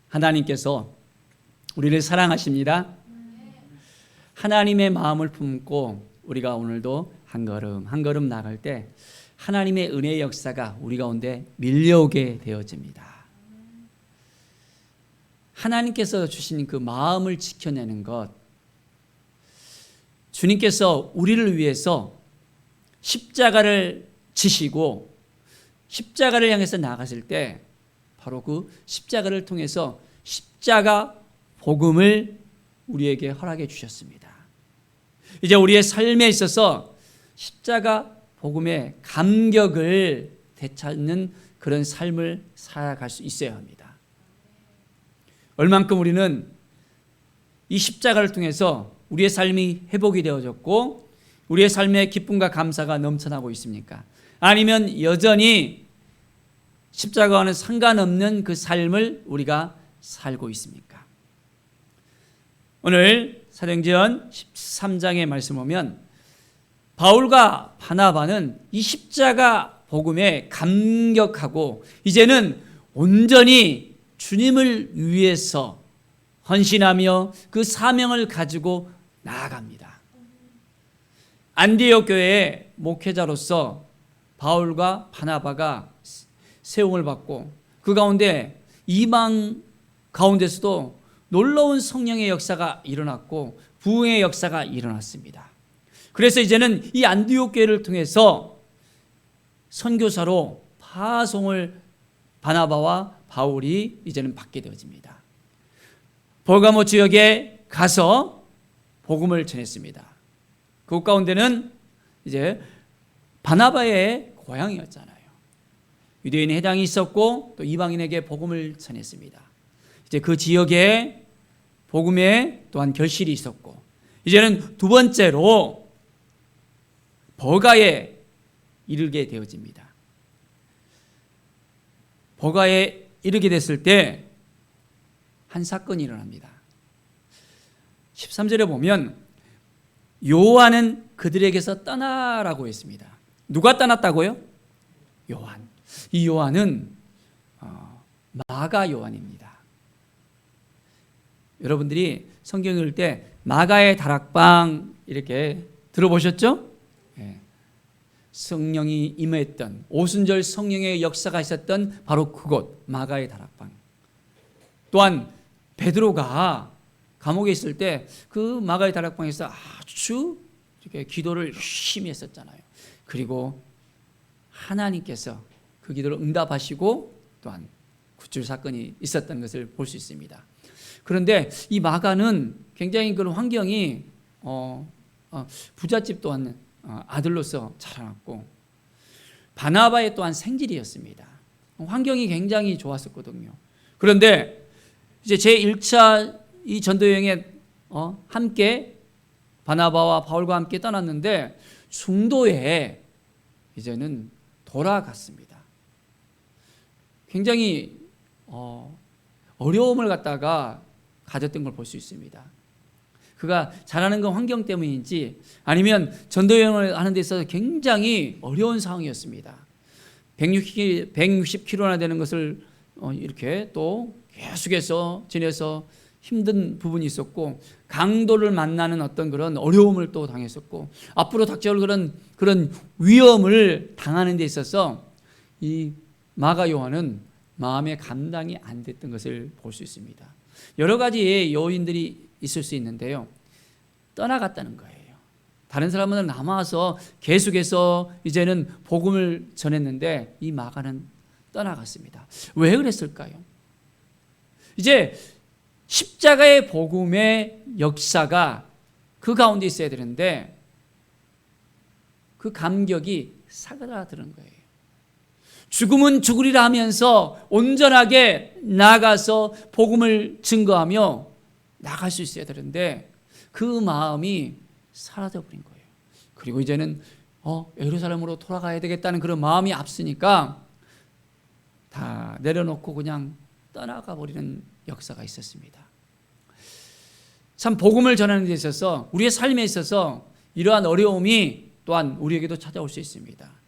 하나님께서 우리를 사랑하십니다. 하나님의 마음을 품고 우리가 오늘도 한 걸음 한 걸음 나갈 때 하나님의 은혜의 역사가 우리 가운데 밀려오게 되어집니다. 하나님께서 주신 그 마음을 지켜내는 것, 주님께서 우리를 위해서 십자가를 지시고 십자가를 향해서 나가실 때 바로 그 십자가를 통해서 십자가 복음을 우리에게 허락해 주셨습니다. 이제 우리의 삶에 있어서 십자가 복음의 감격을 되찾는 그런 삶을 살아갈 수 있어야 합니다. 얼만큼 우리는 이 십자가를 통해서 우리의 삶이 회복이 되어졌고 우리의 삶에 기쁨과 감사가 넘쳐나고 있습니까? 아니면 여전히 십자가와는 상관없는 그 삶을 우리가 살고 있습니까? 오늘 사도행전 13장의 말씀 보면 바울과 바나바는 이 십자가 복음에 감격하고 이제는 온전히 주님을 위해서 헌신하며 그 사명을 가지고 나아갑니다. 안디옥 교회의 목회자로서 바울과 바나바가 세움을 받고 그 가운데 이방 가운데서도 놀라운 성령의 역사가 일어났고 부흥의 역사가 일어났습니다. 그래서 이제는 이 안디옥 교회를 통해서 선교사로 파송을 바나바와 바울이 이제는 받게 되어집니다. 버가모 지역에 가서 복음을 전했습니다. 그 가운데는 이제 바나바의 고향이었잖아요. 유대인의 해당이 있었고 또 이방인에게 복음을 전했습니다. 이제 그 지역에 복음에 또한 결실이 있었고 이제는 두 번째로 버가에 이르게 되어집니다. 버가에 이르게 됐을 때 한 사건이 일어납니다. 13절에 보면 요한은 그들에게서 떠나라고 했습니다. 누가 떠났다고요? 요한. 이 요한은 마가 요한입니다. 여러분들이 성경 읽을 때 마가의 다락방 이렇게 들어보셨죠? 네. 성령이 임했던 오순절 성령의 역사가 있었던 바로 그곳 마가의 다락방. 또한 베드로가 감옥에 있을 때 그 마가의 다락방에서 아주 이렇게 기도를 열심히 했었잖아요. 그리고 하나님께서 그 기도를 응답하시고 또한 구출 사건이 있었던 것을 볼 수 있습니다. 그런데 이 마가는 굉장히 그런 환경이 부잣집 또한 아들로서 자라났고 바나바의 또한 생질이었습니다. 환경이 굉장히 좋았었거든요. 그런데 이제 제1차 이 전도 여행에 함께 바나바와 바울과 함께 떠났는데 중도에 이제는 돌아갔습니다. 굉장히 어려움을 갖다가 가졌던 걸 볼 수 있습니다. 그가 자라는 그 환경 때문인지 아니면 전도 여행을 하는 데 있어서 굉장히 어려운 상황이었습니다. 160km나 되는 것을 이렇게 또 계속해서 지내서 힘든 부분이 있었고 강도를 만나는 어떤 그런 어려움을 또 당했었고 앞으로 닥쳐올 그런 위험을 당하는 데 있어서 이 마가 요한은 마음의 감당이 안 됐던 것을 볼 수 있습니다. 여러 가지 요인들이 있을 수 있는데요. 떠나갔다는 거예요. 다른 사람은 남아서 계속해서 이제는 복음을 전했는데 이 마가는 떠나갔습니다. 왜 그랬을까요? 이제 십자가의 복음의 역사가 그 가운데 있어야 되는데 그 감격이 사그라드는 거예요. 죽음은 죽으리라 하면서 온전하게 나가서 복음을 증거하며 나갈 수 있어야 되는데 그 마음이 사라져버린 거예요. 그리고 이제는 예루살렘으로 돌아가야 되겠다는 그런 마음이 앞서니까 다 내려놓고 그냥 떠나가 버리는 역사가 있었습니다. 참 복음을 전하는 데 있어서 우리의 삶에 있어서 이러한 어려움이 또한 우리에게도 찾아올 수 있습니다.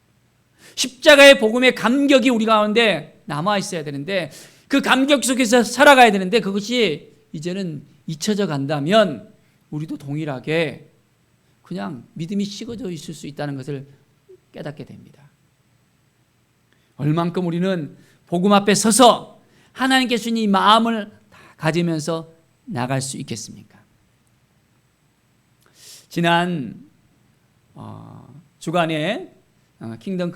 십자가의 복음의 감격이 우리 가운데 남아 있어야 되는데 그 감격 속에서 살아가야 되는데 그것이 이제는 잊혀져 간다면 우리도 동일하게 그냥 믿음이 식어져 있을 수 있다는 것을 깨닫게 됩니다. 얼만큼 우리는 복음 앞에 서서 하나님께 주신 이 마음을 가지면서 나갈 수 있겠습니까? 지난 주간에 킹덤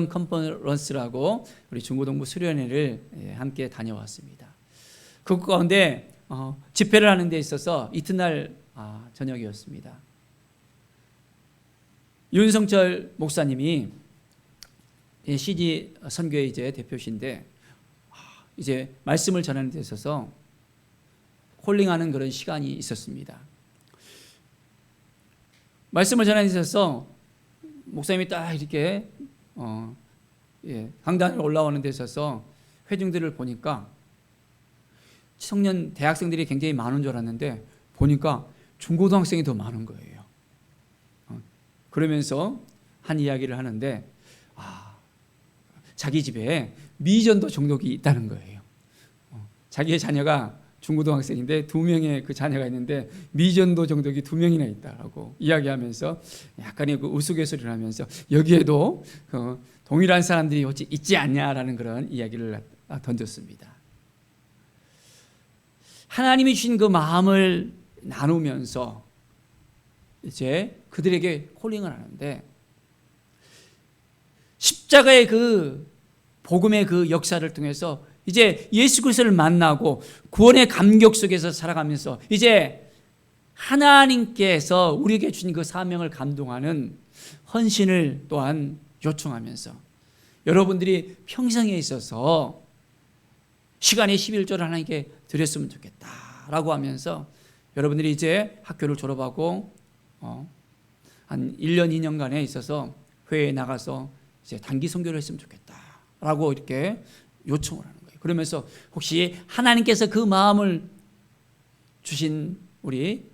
컨퍼런스라고 우리 중고등부 수련회를 함께 다녀왔습니다. 그 가운데 집회를 하는 데 있어서 이튿날 저녁이었습니다. 윤성철 목사님이 CG 선교의 이제 대표신데 이제 말씀을 전하는 데 있어서 콜링하는 그런 시간이 있었습니다. 말씀을 전하는 데 있어서 목사님이 딱 이렇게 강단에 올라오는 데 있어서 회중들을 보니까 청년 대학생들이 굉장히 많은 줄 알았는데 보니까 중고등학생이 더 많은 거예요. 그러면서 한 이야기를 하는데 자기 집에 미전도 종족이 있다는 거예요. 자기의 자녀가 중고등학생인데 2명의 그 자녀가 있는데 미전도 종족이 2명이나 있다라고 이야기하면서 약간의 그 우스갯소리를 하면서 여기에도 동일한 사람들이 어찌 있지 않냐라는 그런 이야기를 던졌습니다. 하나님이 주신 그 마음을 나누면서 이제 그들에게 콜링을 하는데 십자가의 그 복음의 그 역사를 통해서 이제 예수 그리스도를 만나고 구원의 감격 속에서 살아가면서 이제 하나님께서 우리에게 주신 그 사명을 감동하는 헌신을 또한 요청하면서 여러분들이 평생에 있어서 시간의 11조를 하나님께 드렸으면 좋겠다라고 하면서 여러분들이 이제 학교를 졸업하고 한 1년 2년간에 있어서 회에 나가서 이제 단기 선교를 했으면 좋겠다라고 이렇게 요청을 하는 거예요. 그러면서 혹시 하나님께서 그 마음을 주신 우리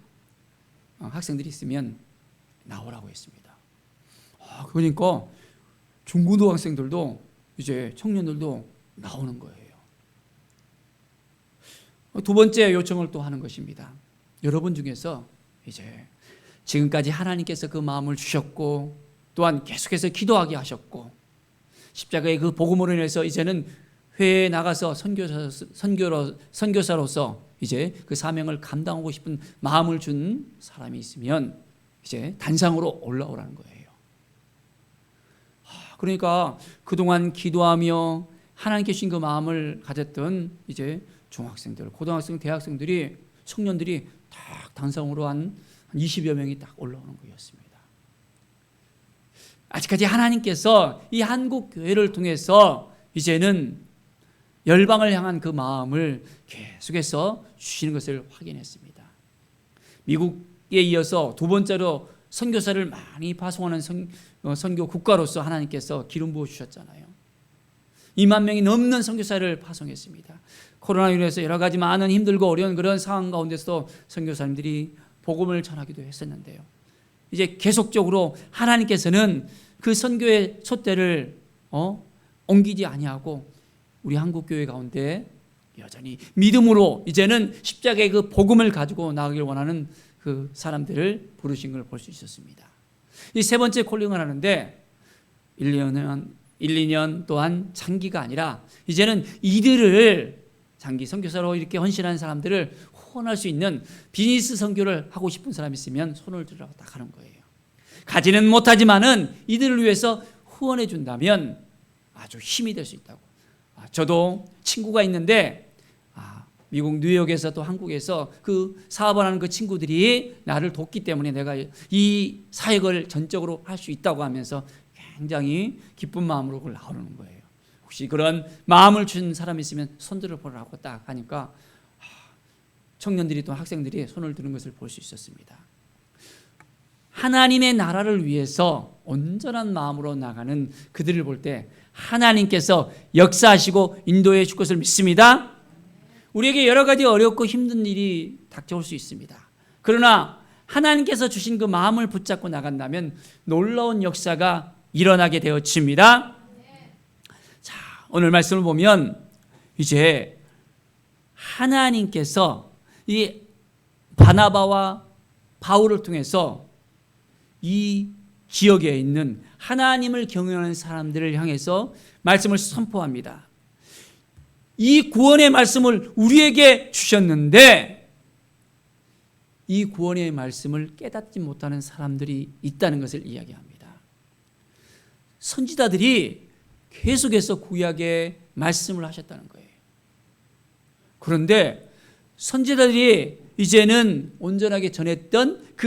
학생들이 있으면 나오라고 했습니다. 그러니까 중고등학생들도 이제 청년들도 나오는 거예요. 두 번째 요청을 또 하는 것입니다. 여러분 중에서 이제 지금까지 하나님께서 그 마음을 주셨고 또한 계속해서 기도하게 하셨고 십자가의 그 복음으로 인해서 이제는 회에 나가서 선교사로서 이제 그 사명을 감당하고 싶은 마음을 준 사람이 있으면 이제 단상으로 올라오라는 거예요. 그러니까 그동안 기도하며 하나님께 주신 그 마음을 가졌던 이제 중학생들, 고등학생, 대학생들이 청년들이 딱 단상으로 한 20여 명이 딱 올라오는 거였습니다. 아직까지 하나님께서 이 한국 교회를 통해서 이제는 열방을 향한 그 마음을 계속해서 주시는 것을 확인했습니다. 미국에 이어서 두 번째로 선교사를 많이 파송하는 선교 국가로서 하나님께서 기름 부어 주셨잖아요. 2만 명이 넘는 선교사를 파송했습니다. 코로나로 인해서 여러 가지 많은 힘들고 어려운 그런 상황 가운데서 선교사님들이 복음을 전하기도 했었는데요. 이제 계속적으로 하나님께서는 그 선교의 촛대를 옮기지 아니하고 우리 한국 교회 가운데 여전히 믿음으로 이제는 십자가의 그 복음을 가지고 나가길 원하는 그 사람들을 부르신 걸 볼 수 있었습니다. 이 세 번째 콜링을 하는데 1, 2년 또한 장기가 아니라 이제는 이들을 장기 선교사로 이렇게 헌신한 사람들을 후원할 수 있는 비즈니스 선교를 하고 싶은 사람이 있으면 손을 들으라고 딱 하는 거예요. 가지는 못하지만은 이들을 위해서 후원해 준다면 아주 힘이 될 수 있다고. 저도 친구가 있는데 미국 뉴욕에서 또 한국에서 그 사업을 하는 그 친구들이 나를 돕기 때문에 내가 이 사역을 전적으로 할 수 있다고 하면서 굉장히 기쁜 마음으로 그걸 나오는 거예요. 혹시 그런 마음을 준 사람이 있으면 손 들어보라고 딱 하니까 청년들이 또 학생들이 손을 드는 것을 볼 수 있었습니다. 하나님의 나라를 위해서 온전한 마음으로 나가는 그들을 볼 때 하나님께서 역사하시고 인도해 줄 것을 믿습니다. 우리에게 여러 가지 어렵고 힘든 일이 닥쳐올 수 있습니다. 그러나 하나님께서 주신 그 마음을 붙잡고 나간다면 놀라운 역사가 일어나게 되어집니다. 자, 오늘 말씀을 보면 이제 하나님께서 이 바나바와 바울을 통해서 이 지역에 있는 하나님을 경외하는 사람들을 향해서 말씀을 선포합니다. 이 구원의 말씀을 우리에게 주셨는데 이 구원의 말씀을 깨닫지 못하는 사람들이 있다는 것을 이야기합니다. 선지자들이 계속해서 구약의 말씀을 하셨다는 거예요. 그런데 선지자들이 이제는 온전하게 전했던 그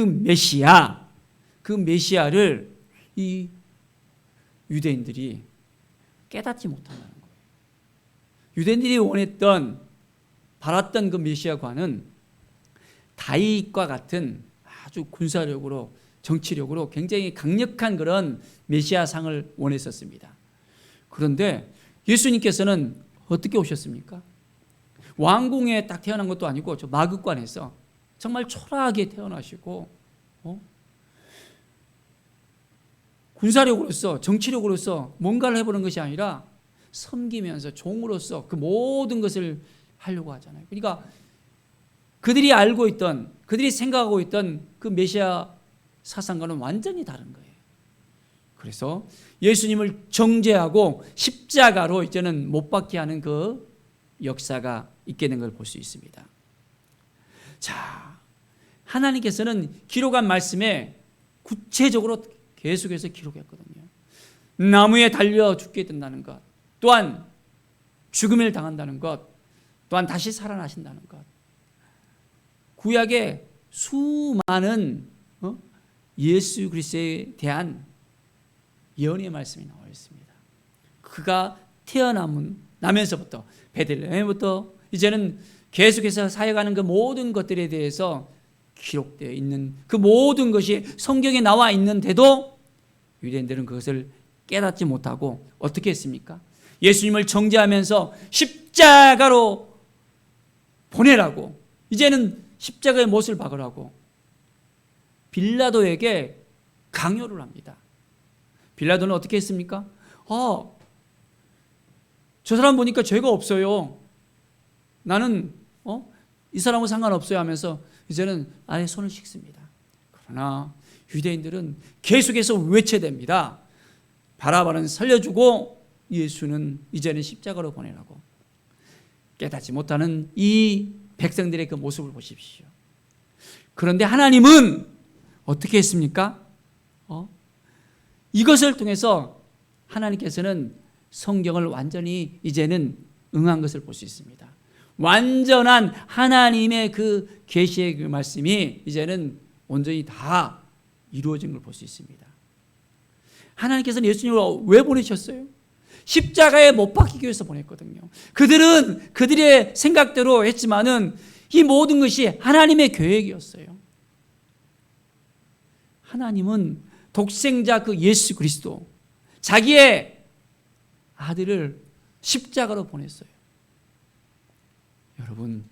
메시아를 이 유대인들이 깨닫지 못한다는 거예요. 유대인들이 바랐던 그 메시아관은 다윗과 같은 아주 군사력으로 정치력으로 굉장히 강력한 그런 메시아상을 원했었습니다. 그런데 예수님께서는 어떻게 오셨습니까? 왕궁에 딱 태어난 것도 아니고 저 마극관에서 정말 초라하게 태어나시고 군사력으로서 정치력으로서 뭔가를 해보는 것이 아니라 섬기면서 종으로서 그 모든 것을 하려고 하잖아요. 그러니까 그들이 알고 있던, 그들이 생각하고 있던 그 메시아 사상과는 완전히 다른 거예요. 그래서 예수님을 정죄하고 십자가로 이제는 못 박게 하는 그 역사가 있게 된 걸 볼 수 있습니다. 자, 하나님께서는 기록한 말씀에 구체적으로 계속해서 기록했거든요. 나무에 달려 죽게 된다는 것, 또한 죽음을 당한다는 것, 또한 다시 살아나신다는 것. 구약에 수많은 예수 그리스도에 대한 예언의 말씀이 나와 있습니다. 그가 태어나면서부터 베들레헴부터 이제는 계속해서 사역하는 그 모든 것들에 대해서 기록되어 있는 그 모든 것이 성경에 나와 있는데도 유대인들은 그것을 깨닫지 못하고 어떻게 했습니까? 예수님을 정죄하면서 십자가로 보내라고, 이제는 십자가의 못을 박으라고 빌라도에게 강요를 합니다. 빌라도는 어떻게 했습니까? 저 사람 보니까 죄가 없어요. 나는 이 사람하고 상관없어요 하면서 이제는 아예 손을 씻습니다. 그러나 유대인들은 계속해서 외쳐댑니다. 바라바는 살려주고 예수는 이제는 십자가로 보내라고. 깨닫지 못하는 이 백성들의 그 모습을 보십시오. 그런데 하나님은 어떻게 했습니까? 이것을 통해서 하나님께서는 성경을 완전히 이제는 응한 것을 볼 수 있습니다. 완전한 하나님의 그 계시의 그 말씀이 이제는 온전히 다 이루어진 걸 볼 수 있습니다. 하나님께서는 예수님을 왜 보내셨어요? 십자가에 못 박히기 위해서 보냈거든요. 그들은 그들의 생각대로 했지만은 이 모든 것이 하나님의 계획이었어요. 하나님은 독생자 그 예수 그리스도, 자기의 아들을 십자가로 보냈어요. 여러분,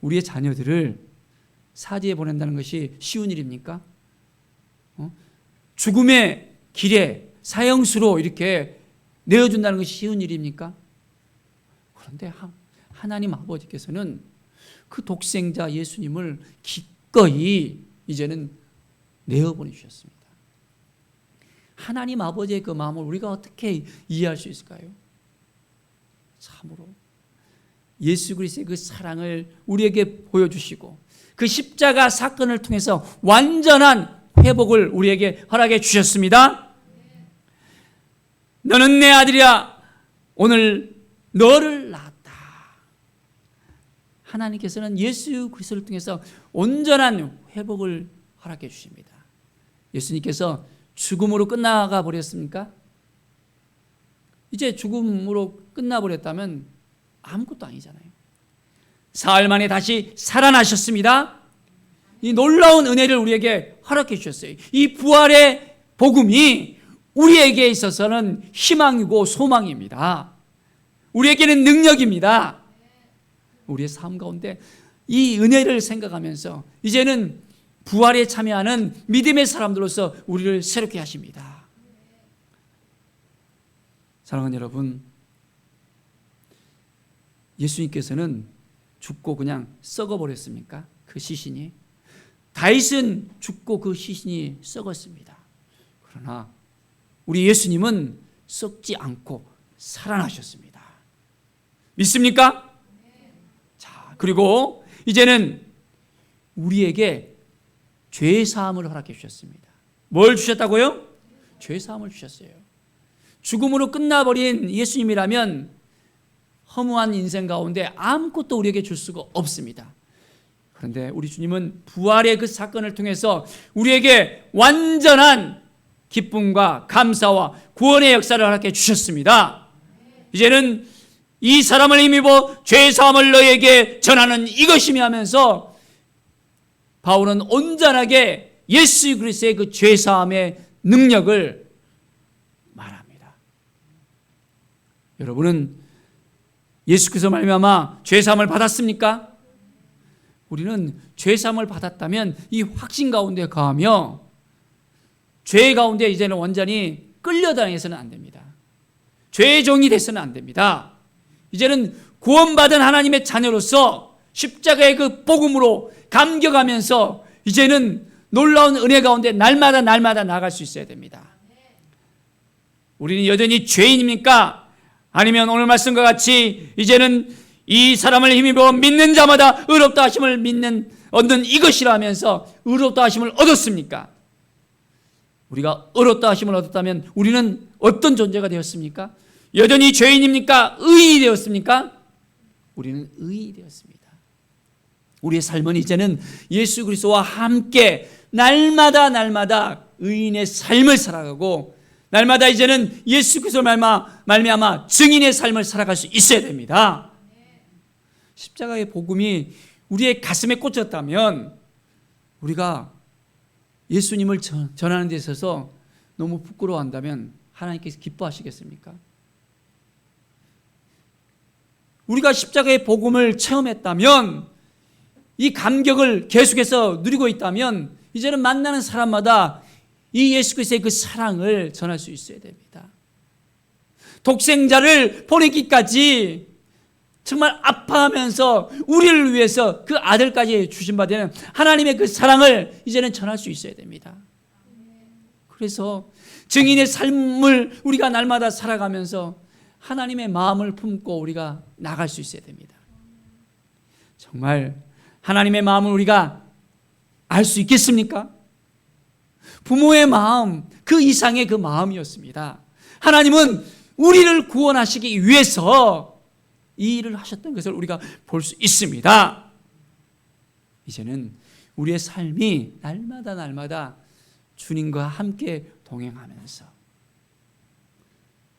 우리의 자녀들을 사지에 보낸다는 것이 쉬운 일입니까? 죽음의 길에 사형수로 이렇게 내어준다는 것이 쉬운 일입니까? 그런데 하나님 아버지께서는 그 독생자 예수님을 기꺼이 이제는 내어보내주셨습니다. 하나님 아버지의 그 마음을 우리가 어떻게 이해할 수 있을까요? 참으로 예수 그리스도의 그 사랑을 우리에게 보여주시고 그 십자가 사건을 통해서 완전한 회복을 우리에게 허락해 주셨습니다. 너는 내 아들이야, 오늘 너를 낳았다. 하나님께서는 예수 그리스도를 통해서 온전한 회복을 허락해 주십니다. 예수님께서 죽음으로 끝나가 버렸습니까? 이제 죽음으로 끝나버렸다면 아무것도 아니잖아요. 사흘 만에 다시 살아나셨습니다. 이 놀라운 은혜를 우리에게 허락해 주셨어요. 이 부활의 복음이 우리에게 있어서는 희망이고 소망입니다. 우리에게는 능력입니다. 우리의 삶 가운데 이 은혜를 생각하면서 이제는 부활에 참여하는 믿음의 사람들로서 우리를 새롭게 하십니다. 사랑하는 여러분, 예수님께서는 죽고 그냥 썩어버렸습니까? 그 시신이. 다윗은 죽고 그 시신이 썩었습니다. 그러나 우리 예수님은 썩지 않고 살아나셨습니다. 믿습니까? 자, 그리고 이제는 우리에게 죄 사함을 허락해 주셨습니다. 뭘 주셨다고요? 죄 사함을 주셨어요. 죽음으로 끝나버린 예수님이라면 허무한 인생 가운데 아무것도 우리에게 줄 수가 없습니다. 그런데 우리 주님은 부활의 그 사건을 통해서 우리에게 완전한 기쁨과 감사와 구원의 역사를 허락해 주셨습니다. 이제는 이 사람을 힘입어 죄 사함을 너에게 전하는 이것이며 하면서 바울은 온전하게 예수 그리스도의 그 죄 사함의 능력을 말합니다. 여러분은 예수 그리스도 말미암아 죄 사함을 받았습니까? 우리는 죄 사함을 받았다면 이 확신 가운데 거하며 죄 가운데 이제는 완전히 끌려다니서는 안 됩니다. 죄의 종이 돼서는 안 됩니다. 이제는 구원받은 하나님의 자녀로서 십자가의 그 복음으로 감격하면서 이제는 놀라운 은혜 가운데 날마다 나아갈 수 있어야 됩니다. 우리는 여전히 죄인입니까? 아니면 오늘 말씀과 같이 이제는 이 사람을 힘입어 믿는 자마다 의롭다 하심을 얻는 이것이라 하면서 의롭다 하심을 얻었습니까? 우리가 의롭다 하심을 얻었다면 우리는 어떤 존재가 되었습니까? 여전히 죄인입니까? 의인이 되었습니까? 우리는 의인이 되었습니다. 우리의 삶은 이제는 예수 그리스도와 함께 날마다 의인의 삶을 살아가고 날마다 이제는 예수 그리스도로 말미암아 증인의 삶을 살아갈 수 있어야 됩니다. 십자가의 복음이 우리의 가슴에 꽂혔다면 우리가 예수님을 전하는 데 있어서 너무 부끄러워한다면 하나님께서 기뻐하시겠습니까? 우리가 십자가의 복음을 체험했다면 이 감격을 계속해서 누리고 있다면 이제는 만나는 사람마다 이 예수 그리스도의 그 사랑을 전할 수 있어야 됩니다. 독생자를 보내기까지 정말 아파하면서 우리를 위해서 그 아들까지 주신 바 되는 하나님의 그 사랑을 이제는 전할 수 있어야 됩니다. 그래서 증인의 삶을 우리가 날마다 살아가면서 하나님의 마음을 품고 우리가 나갈 수 있어야 됩니다. 정말 하나님의 마음을 우리가 알 수 있겠습니까? 부모의 마음, 그 이상의 그 마음이었습니다. 하나님은 우리를 구원하시기 위해서 이 일을 하셨던 것을 우리가 볼 수 있습니다. 이제는 우리의 삶이 날마다 주님과 함께 동행하면서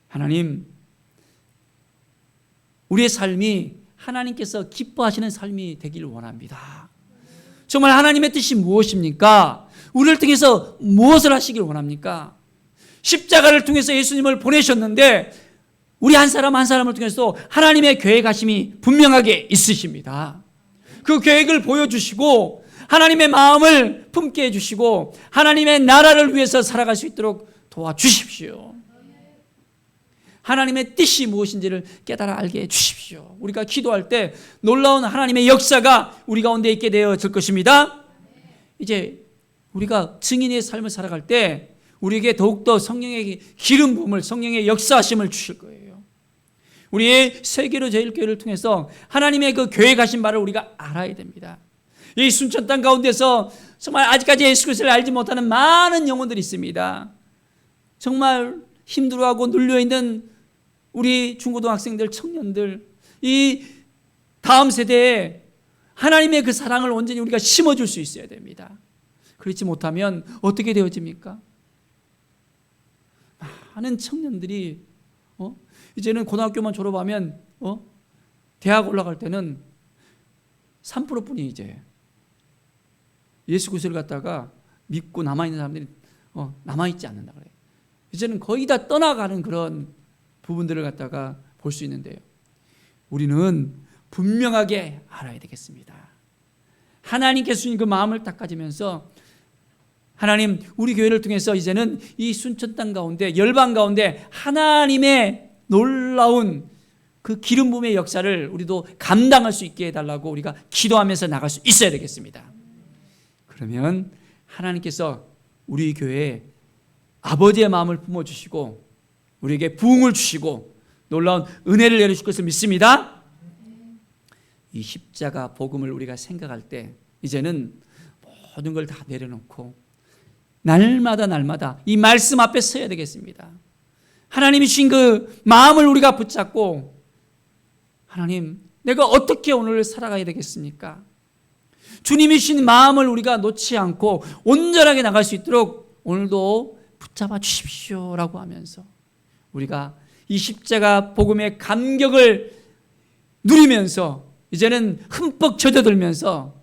하나님, 우리의 삶이 하나님께서 기뻐하시는 삶이 되기를 원합니다. 정말 하나님의 뜻이 무엇입니까? 우리를 통해서 무엇을 하시길 원합니까? 십자가를 통해서 예수님을 보내셨는데 우리 한 사람 한 사람을 통해서 하나님의 계획하심이 분명하게 있으십니다. 그 계획을 보여주시고 하나님의 마음을 품게 해주시고 하나님의 나라를 위해서 살아갈 수 있도록 도와주십시오. 하나님의 뜻이 무엇인지를 깨달아 알게 해주십시오. 우리가 기도할 때 놀라운 하나님의 역사가 우리 가운데 있게 되어질 것입니다. 이제 우리가 증인의 삶을 살아갈 때 우리에게 더욱더 성령의 기름 부음을, 성령의 역사하심을 주실 거예요. 우리의 세계로 제일교회를 통해서 하나님의 그 계획하신 바를 우리가 알아야 됩니다. 이 순천 땅 가운데서 정말 아직까지 예수 그리스도를 알지 못하는 많은 영혼들이 있습니다. 정말 힘들어하고 눌려있는 우리 중고등학생들, 청년들, 이 다음 세대에 하나님의 그 사랑을 온전히 우리가 심어줄 수 있어야 됩니다. 그렇지 못하면 어떻게 되어집니까? 많은 청년들이 이제는 고등학교만 졸업하면 대학 올라갈 때는 3%뿐이 이제 예수 그리스도를 갖다가 믿고 남아있는 사람들이 남아있지 않는다 그래요. 이제는 거의 다 떠나가는 그런 부분들을 갖다가 볼 수 있는데요. 우리는 분명하게 알아야 되겠습니다. 하나님께서 주신 그 마음을 닦아지면서 하나님, 우리 교회를 통해서 이제는 이 순천 땅 가운데, 열방 가운데 하나님의 놀라운 그 기름 부음의 역사를 우리도 감당할 수 있게 해달라고 우리가 기도하면서 나갈 수 있어야 되겠습니다. 그러면 하나님께서 우리 교회에 아버지의 마음을 품어주시고 우리에게 부흥을 주시고 놀라운 은혜를 내려주실 것을 믿습니다. 이 십자가 복음을 우리가 생각할 때 이제는 모든 걸 다 내려놓고 날마다 이 말씀 앞에 서야 되겠습니다. 하나님이 주신 그 마음을 우리가 붙잡고 하나님, 내가 어떻게 오늘 살아가야 되겠습니까? 주님이 주신 마음을 우리가 놓지 않고 온전하게 나갈 수 있도록 오늘도 붙잡아 주십시오라고 하면서 우리가 이 십자가 복음의 감격을 누리면서 이제는 흠뻑 젖어들면서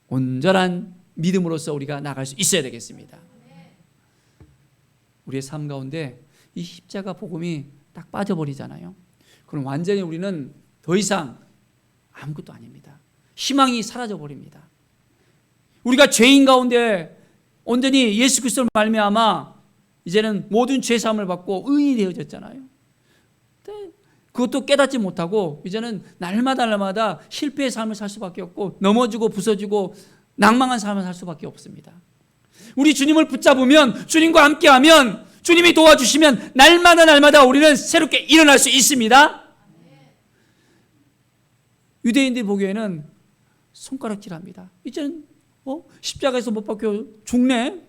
온전한 믿음으로서 우리가 나갈 수 있어야 되겠습니다. 우리의 삶 가운데 이 십자가 복음이 딱 빠져버리잖아요. 그럼 완전히 우리는 더 이상 아무것도 아닙니다. 희망이 사라져버립니다. 우리가 죄인 가운데 온전히 예수 그리스도를 말미암아 이제는 모든 죄사함을 받고 의인이 되어졌잖아요. 그것도 깨닫지 못하고 이제는 날마다 실패의 삶을 살 수밖에 없고 넘어지고 부서지고 낭망한 삶을 살 수밖에 없습니다. 우리 주님을 붙잡으면, 주님과 함께하면, 주님이 도와주시면 날마다 우리는 새롭게 일어날 수 있습니다. 유대인들이 보기에는 손가락질합니다. 이제는 십자가에서 못 박혀 죽네.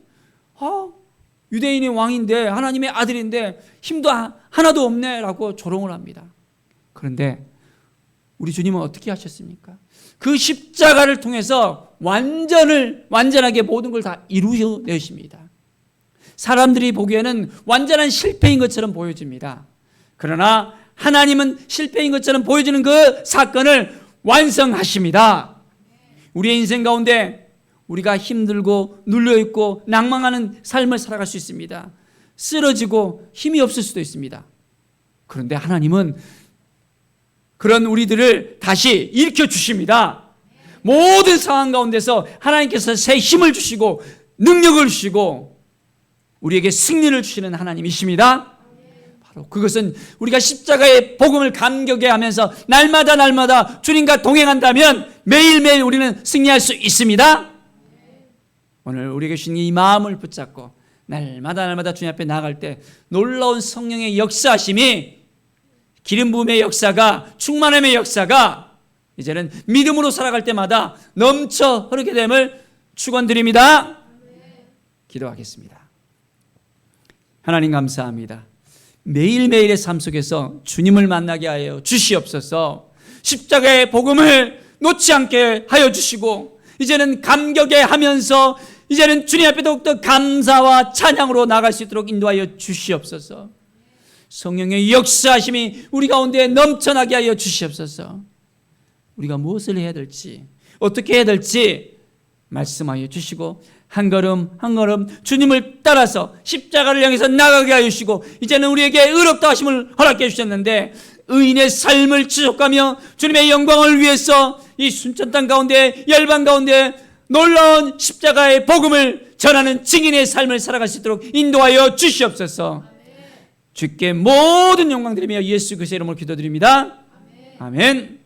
유대인의 왕인데 하나님의 아들인데 힘도 하나도 없네 라고 조롱을 합니다. 그런데 우리 주님은 어떻게 하셨습니까? 그 십자가를 통해서 완전하게 모든 걸 다 이루어내십니다. 사람들이 보기에는 완전한 실패인 것처럼 보여집니다. 그러나 하나님은 실패인 것처럼 보여지는 그 사건을 완성하십니다. 우리의 인생 가운데 우리가 힘들고 눌려있고 낭망하는 삶을 살아갈 수 있습니다. 쓰러지고 힘이 없을 수도 있습니다. 그런데 하나님은 그런 우리들을 다시 일으켜 주십니다. 모든 상황 가운데서 하나님께서 새 힘을 주시고 능력을 주시고 우리에게 승리를 주시는 하나님이십니다. 바로 그것은 우리가 십자가의 복음을 감격해 하면서 날마다 주님과 동행한다면 매일매일 우리는 승리할 수 있습니다. 오늘 우리에게 주신 이 마음을 붙잡고 날마다 주님 앞에 나아갈 때 놀라운 성령의 역사하심이, 기름 부음의 역사가, 충만함의 역사가 이제는 믿음으로 살아갈 때마다 넘쳐 흐르게 됨을 축원드립니다. 기도하겠습니다. 하나님 감사합니다. 매일매일의 삶 속에서 주님을 만나게 하여 주시옵소서. 십자가의 복음을 놓지 않게 하여 주시고 이제는 감격해 하면서 이제는 주님 앞에 더욱더 감사와 찬양으로 나갈 수 있도록 인도하여 주시옵소서. 성령의 역사하심이 우리 가운데 넘쳐나게 하여 주시옵소서. 우리가 무엇을 해야 될지, 어떻게 해야 될지 말씀하여 주시고 한 걸음 한 걸음 주님을 따라서 십자가를 향해서 나가게 하여 주시고 이제는 우리에게 의롭다 하심을 허락해 주셨는데 의인의 삶을 지속하며 주님의 영광을 위해서 이 순천 땅 가운데, 열방 가운데 놀라운 십자가의 복음을 전하는 증인의 삶을 살아갈 수 있도록 인도하여 주시옵소서. 주께 모든 영광 드리며 예수 그리스도의 이름으로 기도드립니다. 아멘.